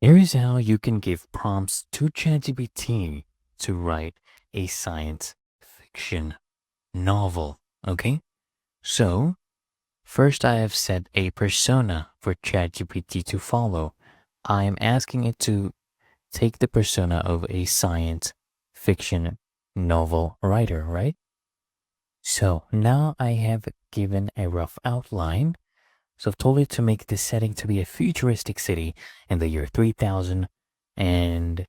Here is how you can give prompts to ChatGPT to write a science fiction novel. Okay, so first I have set a persona for ChatGPT to follow. I am asking it to take the persona of a science fiction novel writer, right? So now I have given a rough outline. So I've told it to make this setting to be a futuristic city in the year 3000. And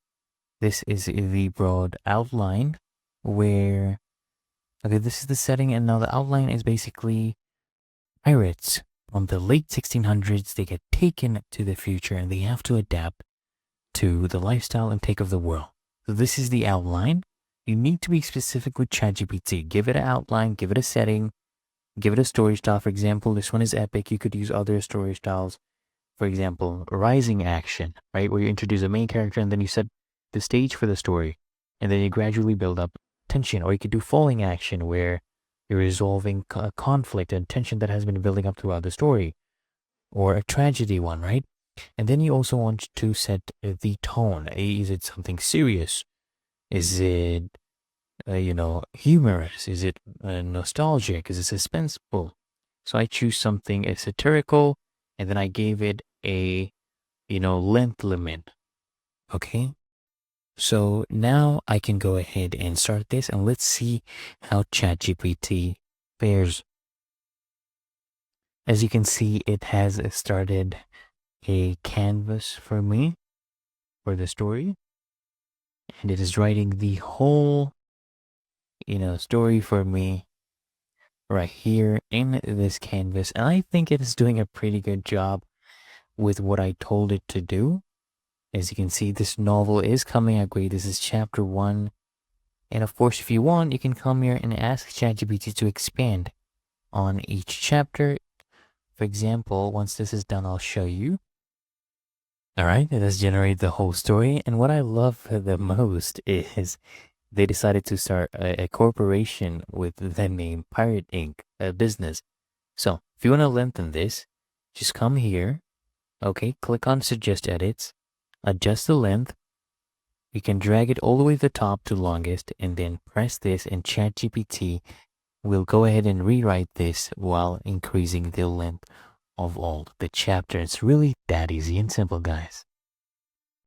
this is the broad outline where, okay, this is the setting. And now the outline is basically pirates from the late 1600s. They get taken to the future and they have to adapt to the lifestyle and take of the world. So this is the outline. You need to be specific with ChatGPT. Give it an outline, give it a setting, give it a story style. For example, this one is epic. You could use other story styles. For example, rising action, right? Where you introduce a main character and then you set the stage for the story. And then you gradually build up tension. Or you could do falling action where you're resolving a conflict and tension that has been building up throughout the story. Or a tragedy one, right? And then you also want to set the tone. Is it something serious? Is it, humorous? Is it nostalgic? Is it suspenseful? So I choose something satirical, and then I gave it a, length limit. Okay. So now I can go ahead and start this, and let's see how ChatGPT fares. As you can see, it has started a canvas for me for the story, and it is writing the whole, story for me right here in this canvas. And I think it is doing a pretty good job with what I told it to do. As you can see, this novel is coming out great. This is chapter 1. And of course, if you want, you can come here and ask ChatGPT to expand on each chapter. For example, once this is done, I'll show you. All right, it has generated the whole story. And what I love the most is they decided to start a corporation with the name Pirate Inc., a business. So if you want to lengthen this, just come here. Okay, click on Suggest Edits, adjust the length. You can drag it all the way to the top to longest and then press this, and ChatGPT will go ahead and rewrite this while increasing the length of all the chapters. It's really that easy and simple, guys.